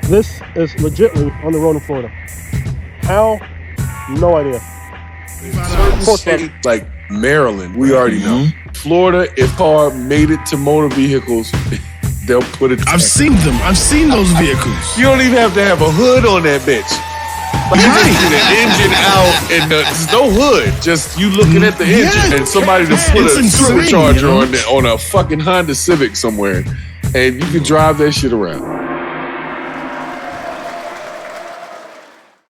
This is legitly on the road in Florida. How? No idea. Certain states like Maryland, we already know. Florida, if car made it to motor vehicles, they'll put it. I've seen them. I've seen those vehicles. You don't even have to have a hood on that bitch. Like you just get an engine out and there's no hood. Just you looking at the engine and somebody to put a supercharger on a fucking Honda Civic somewhere, and you can drive that shit around.